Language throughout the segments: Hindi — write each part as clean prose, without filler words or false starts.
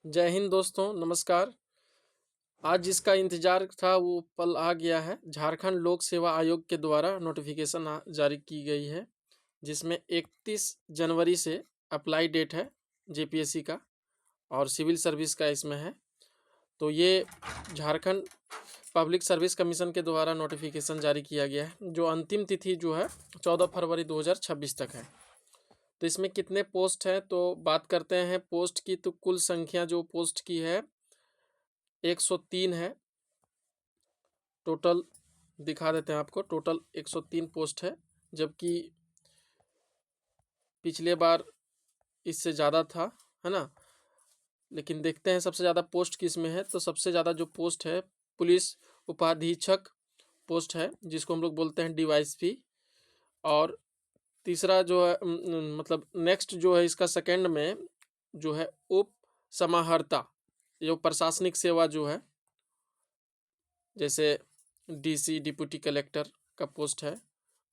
जय हिंद दोस्तों, नमस्कार। आज जिसका इंतजार था वो पल आ गया है। झारखंड लोक सेवा आयोग के द्वारा नोटिफिकेशन जारी की गई है, जिसमें 31 जनवरी से अप्लाई डेट है जेपीएससी का और सिविल सर्विस का इसमें है। तो ये झारखंड पब्लिक सर्विस कमीशन के द्वारा नोटिफिकेशन जारी किया गया है, जो अंतिम तिथि जो है 14 फरवरी 2026 तक है। तो इसमें कितने पोस्ट हैं तो बात करते हैं पोस्ट की। तो कुल संख्या जो पोस्ट की है 103 है। टोटल दिखा देते हैं आपको, टोटल 103 पोस्ट है, जबकि पिछले बार इससे ज़्यादा था, है ना। लेकिन देखते हैं सबसे ज़्यादा पोस्ट किस में है। तो सबसे ज़्यादा जो पोस्ट है पुलिस उपाधीक्षक पोस्ट है, जिसको हम लोग बोलते हैं डीवाईएसपी। और तीसरा जो है मतलब नेक्स्ट जो है इसका सेकंड में जो है उप समाहर्ता, जो प्रशासनिक सेवा जो है, जैसे डीसी डिप्टी कलेक्टर का पोस्ट है।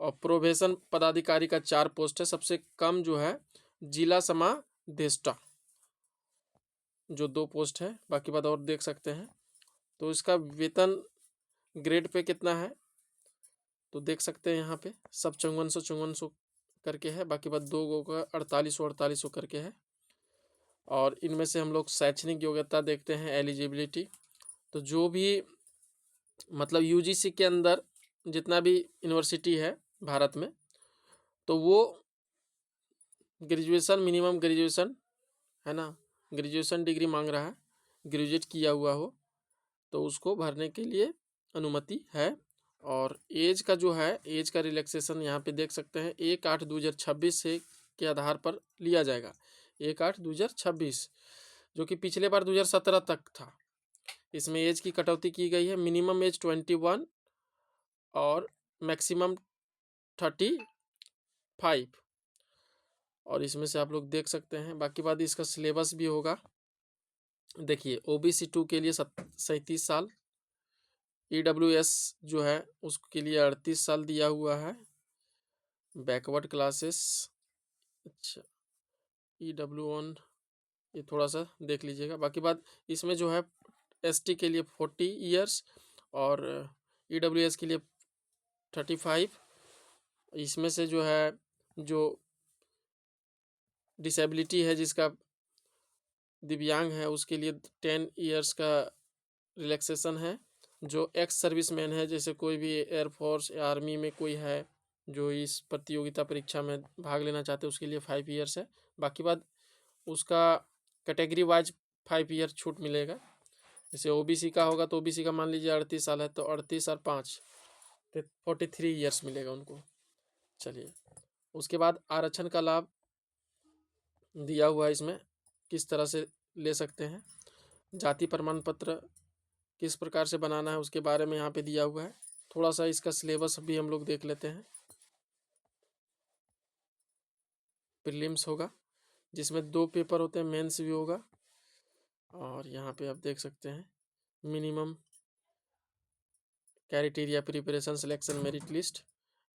और प्रोबेशन पदाधिकारी का 4 पोस्ट है। सबसे कम जो है जिला समादेष्टा, जो 2 पोस्ट है। बाकी बात और देख सकते हैं। तो इसका वेतन ग्रेड पे कितना है तो देख सकते हैं यहाँ पे, सब 5400 करके है। बाकी बात 2 गो का 4800 करके है। और इनमें से हम लोग शैक्षणिक योग्यता देखते हैं, एलिजिबिलिटी। तो जो भी मतलब यूजीसी के अंदर जितना भी यूनिवर्सिटी है भारत में, तो वो ग्रेजुएशन, मिनिमम ग्रेजुएशन, है ना, ग्रेजुएशन डिग्री मांग रहा है, ग्रेजुएट किया हुआ हो तो उसको भरने के लिए अनुमति है। और एज का जो है, एज का रिलैक्सेशन यहाँ पे देख सकते हैं 1/8/2026 से के आधार पर लिया जाएगा। 1/8/2026, जो कि पिछले बार 2017 तक था। इसमें एज की कटौती की गई है। मिनिमम एज 21 और मैक्सिमम 35। और इसमें से आप लोग देख सकते हैं। बाकी बात इसका सिलेबस भी होगा। देखिए, ओबीसी 2 के लिए 37 साल, ईडब्ल्यूएस जो है उसके लिए 38 साल दिया हुआ है। बैकवर्ड क्लासेस, अच्छा, ईडब्ल्यू1 ये थोड़ा सा देख लीजिएगा। बाकी बात इसमें जो है एसटी के लिए 40 ईयर्स और ईडब्ल्यूएस के लिए 35। इसमें से जो है जो डिसेबिलिटी है, जिसका दिव्यांग है, उसके लिए 10 ईयर्स का रिलैक्सेशन है। जो एक्स सर्विसमैन है, जैसे कोई भी एयरफोर्स या आर्मी में कोई है जो इस प्रतियोगिता परीक्षा में भाग लेना चाहते हैं, उसके लिए 5 ईयर्स है। बाकी बात उसका कैटेगरी वाइज 5 ईयर छूट मिलेगा। जैसे ओबीसी का होगा तो ओबीसी का मान लीजिए 38 साल है, तो 38 और 5 तो 43 ईयर्स मिलेगा उनको। चलिए, उसके बाद आरक्षण का लाभ दिया हुआ है इसमें, किस तरह से ले सकते हैं। जाति प्रमाण पत्र किस प्रकार से बनाना है उसके बारे में यहाँ पे दिया हुआ है। थोड़ा सा इसका सिलेबस भी हम लोग देख लेते हैं। प्रीलिम्स होगा, जिसमें 2 पेपर होते हैं, मेंस भी होगा। और यहाँ पे आप देख सकते हैं minimum criteria, preparation, selection, merit list.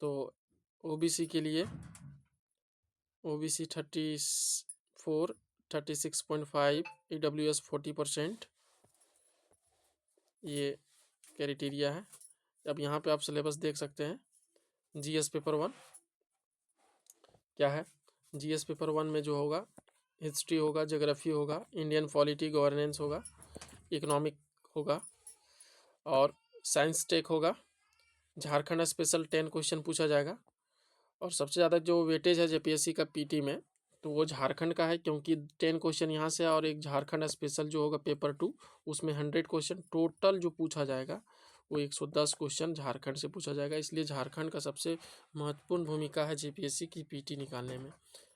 तो ओबीसी के लिए ओबीसी 34, 36.5, ईडब्ल्यूएस 40%, ये क्राइटेरिया है। अब यहाँ पे आप सिलेबस देख सकते हैं। जीएस पेपर 1 क्या है। जीएस पेपर 1 में जो होगा हिस्ट्री होगा, ज्योग्राफी होगा, इंडियन पॉलिटी गवर्नेंस होगा, इकोनॉमिक होगा और साइंस टेक होगा। झारखंड स्पेशल 10 क्वेश्चन पूछा जाएगा। और सबसे ज़्यादा जो वेटेज है जेपीएससी का पीटी में, तो वो झारखंड का है, क्योंकि 10 क्वेश्चन यहाँ से और एक झारखंड स्पेशल जो होगा पेपर 2, उसमें 100 क्वेश्चन टोटल जो पूछा जाएगा, वो 110 क्वेश्चन झारखंड से पूछा जाएगा। इसलिए झारखंड का सबसे महत्वपूर्ण भूमिका है जेपीएससी की पीटी निकालने में।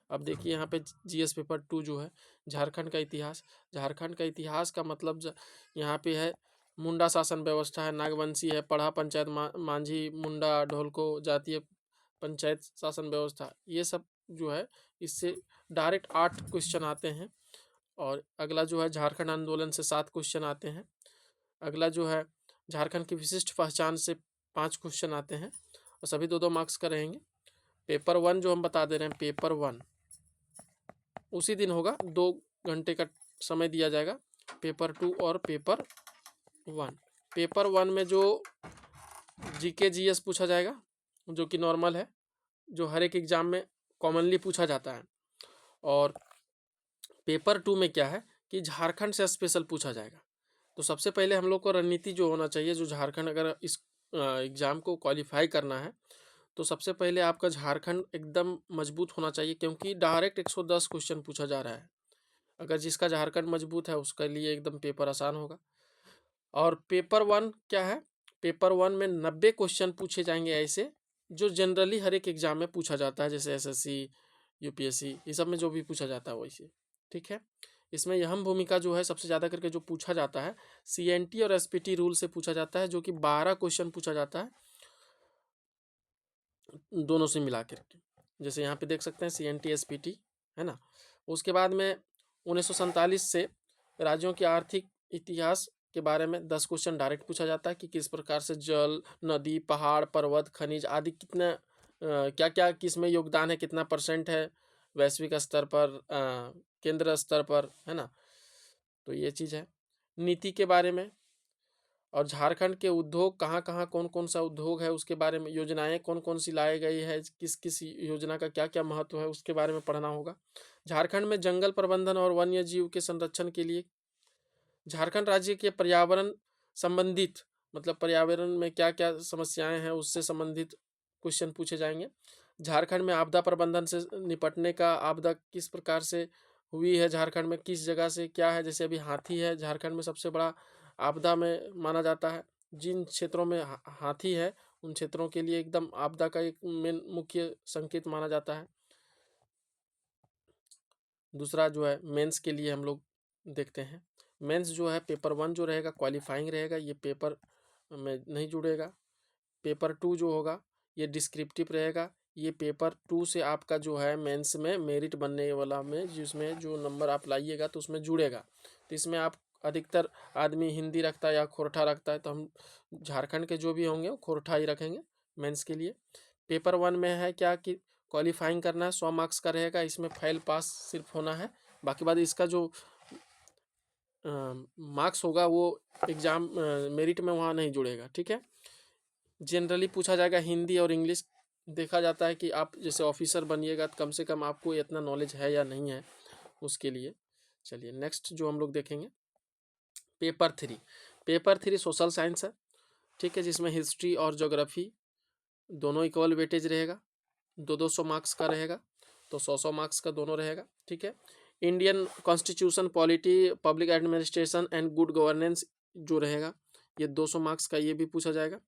अब देखिए यहाँ पे जीएस पेपर 2 जो है झारखंड का इतिहास। झारखंड का इतिहास का मतलब यहाँ पे है मुंडा शासन व्यवस्था है, नागवंशी है, पढ़ा पंचायत, मांझी, मुंडा, ढोलको, जातीय पंचायत शासन व्यवस्था, ये सब जो है इससे डायरेक्ट 8 क्वेश्चन आते हैं। और अगला जो है झारखंड आंदोलन से 7 क्वेश्चन आते हैं। अगला जो है झारखंड की विशिष्ट पहचान से 5 क्वेश्चन आते हैं और सभी 2-2 मार्क्स का रहेंगे। पेपर 1 जो हम बता दे रहे हैं, पेपर 1 उसी दिन होगा, 2 घंटे का समय दिया जाएगा पेपर 2 और पेपर 1। पेपर 1 में जो जीके जीएस पूछा जाएगा जो कि नॉर्मल है, जो हर एक एग्जाम में कॉमनली पूछा जाता है। और पेपर 2 में क्या है कि झारखंड से स्पेशल पूछा जाएगा। तो सबसे पहले हम लोग को रणनीति जो होना चाहिए, जो झारखंड अगर इस एग्ज़ाम को क्वालिफाई करना है तो सबसे पहले आपका झारखंड एकदम मजबूत होना चाहिए, क्योंकि डायरेक्ट 110 क्वेश्चन पूछा जा रहा है। अगर जिसका झारखंड मजबूत है उसके लिए एकदम पेपर आसान होगा। और पेपर 1 क्या है, पेपर 1 में 90 क्वेश्चन पूछे जाएंगे ऐसे जो जनरली हर एक एग्जाम में पूछा जाता है, जैसे एसएससी, यूपीएससी, ये सब में जो भी पूछा जाता है वैसे। ठीक है, इसमें अहम भूमिका जो है सबसे ज़्यादा करके जो पूछा जाता है सीएनटी और एसपीटी रूल से पूछा जाता है, जो कि 12 क्वेश्चन पूछा जाता है दोनों से मिला करके। जैसे यहाँ पे देख सकते हैं सीएनटी एसपीटी है ना। उसके बाद में 1947 से राज्यों के आर्थिक इतिहास के बारे में 10 क्वेश्चन डायरेक्ट पूछा जाता है कि किस प्रकार से जल, नदी, पहाड़, पर्वत, खनिज आदि कितना क्या क्या किस में योगदान है, कितना % है वैश्विक स्तर पर, केंद्र स्तर पर, है ना। तो ये चीज़ है। नीति के बारे में, और झारखंड के उद्योग कहाँ कहाँ कौन कौन सा उद्योग है उसके बारे में, योजनाएं कौन कौन सी लाई गई है, किस किस योजना का क्या क्या महत्व है उसके बारे में पढ़ना होगा। झारखंड में जंगल प्रबंधन और वन्य जीव के संरक्षण के लिए झारखंड राज्य के पर्यावरण संबंधित, मतलब पर्यावरण में क्या क्या समस्याएं हैं उससे संबंधित क्वेश्चन पूछे जाएंगे। झारखंड में आपदा प्रबंधन से निपटने का, आपदा किस प्रकार से हुई है झारखंड में, किस जगह से क्या है, जैसे अभी हाथी है झारखंड में सबसे बड़ा आपदा में माना जाता है। जिन क्षेत्रों में हाथी है उन क्षेत्रों के लिए एकदम आपदा का एक मेन मुख्य संकेत माना जाता है। दूसरा जो है मेंस के लिए हम लोग देखते हैं। मेंस जो है पेपर 1 जो रहेगा क्वालिफाइंग रहेगा, ये पेपर में नहीं जुड़ेगा। पेपर 2 जो होगा ये डिस्क्रिप्टिव रहेगा, ये पेपर 2 से आपका जो है मेंस में मेरिट बनने वाला में जिसमें जो नंबर आप लाइएगा तो उसमें जुड़ेगा। तो इसमें आप अधिकतर आदमी हिंदी रखता है या खोरठा रखता है, तो हम झारखंड के जो भी होंगे वो खोरठा ही रखेंगे मेंस के लिए। पेपर 1 में है क्या कि क्वालिफाइंग करना है, 100 मार्क्स का रहेगा, इसमें फेल पास सिर्फ होना है, बाकी बाद इसका जो मार्क्स होगा वो एग्ज़ाम मेरिट में वहाँ नहीं जुड़ेगा। ठीक है, जनरली पूछा जाएगा हिंदी और इंग्लिश। देखा जाता है कि आप जैसे ऑफिसर बनिएगा तो कम से कम आपको इतना नॉलेज है या नहीं है उसके लिए। चलिए नेक्स्ट जो हम लोग देखेंगे पेपर 3। पेपर 3 सोशल साइंस है, ठीक है, जिसमें हिस्ट्री और ज्योग्राफी दोनों इक्वल वेटेज रहेगा, 200 मार्क्स का रहेगा, तो 100 मार्क्स का दोनों रहेगा। ठीक है, Indian constitution, polity, public administration and good governance जो रहेगा ये 200 मार्क्स का, ये भी पूछा जाएगा।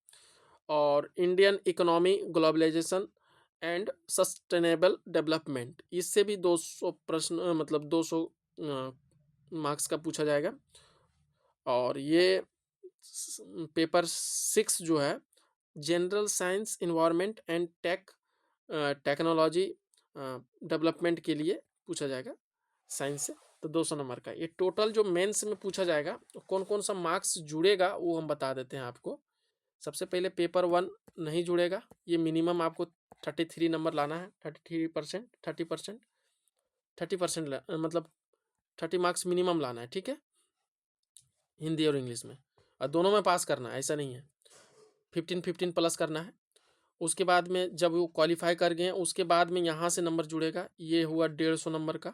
और Indian economy, globalisation and sustainable development, इससे भी 200 प्रश्न, मतलब 200 मार्क्स का पूछा जाएगा। और ये पेपर 6 जो है general science, environment and technology development के लिए पूछा जाएगा साइंस से, तो 200 नंबर का। ये टोटल जो मेंस में पूछा जाएगा तो कौन कौन सा मार्क्स जुड़ेगा वो हम बता देते हैं आपको। सबसे पहले पेपर 1 नहीं जुड़ेगा, ये मिनिमम आपको 33 नंबर लाना है, 33%, 30% मतलब 30 मार्क्स मिनिमम लाना है। ठीक है, हिंदी और इंग्लिश में, और दोनों में पास करना है, ऐसा नहीं है, 15 प्लस करना है। उसके बाद में जब वो क्वालिफाई कर गए उसके बाद में यहाँ से नंबर जुड़ेगा, ये हुआ 150 नंबर का,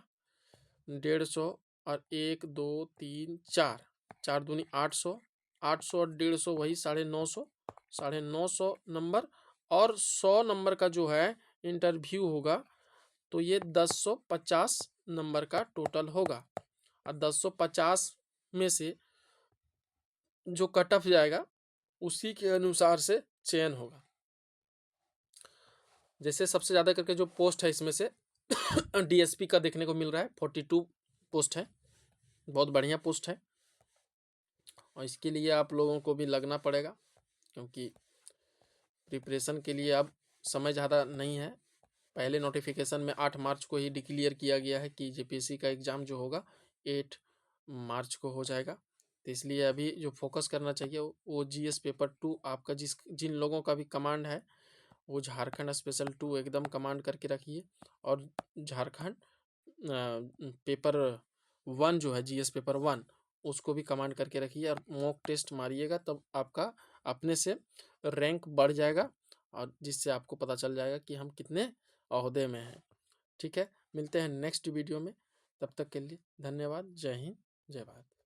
150 और 1 2 3 4, 4 दूनी 800, 800 और 150 वही 950, 950 नंबर। और 100 नंबर का जो है इंटरव्यू होगा, तो ये 1050 नंबर का टोटल होगा। और 1050 में से जो कट ऑफ जाएगा उसी के अनुसार से चयन होगा। जैसे सबसे ज़्यादा करके जो पोस्ट है इसमें से डीएसपी का देखने को मिल रहा है, 42 पोस्ट है, बहुत बढ़िया पोस्ट है। और इसके लिए आप लोगों को भी लगना पड़ेगा, क्योंकि प्रिपरेशन के लिए अब समय ज़्यादा नहीं है। पहले नोटिफिकेशन में 8 मार्च को ही डिक्लेयर किया गया है कि जेपीएससी का एग्ज़ाम जो होगा 8 मार्च को हो जाएगा। तो इसलिए अभी जो फोकस करना चाहिए वो जीएस पेपर 2 आपका, जिन लोगों का भी कमांड है वो झारखंड स्पेशल 2 एकदम कमांड करके रखिए। और झारखंड पेपर 1 जो है जीएस पेपर 1 उसको भी कमांड करके रखिए और मॉक टेस्ट मारिएगा, तब आपका अपने से रैंक बढ़ जाएगा और जिससे आपको पता चल जाएगा कि हम कितने ओहदे में हैं। ठीक है, मिलते हैं नेक्स्ट वीडियो में, तब तक के लिए धन्यवाद। जय हिंद, जय भारत।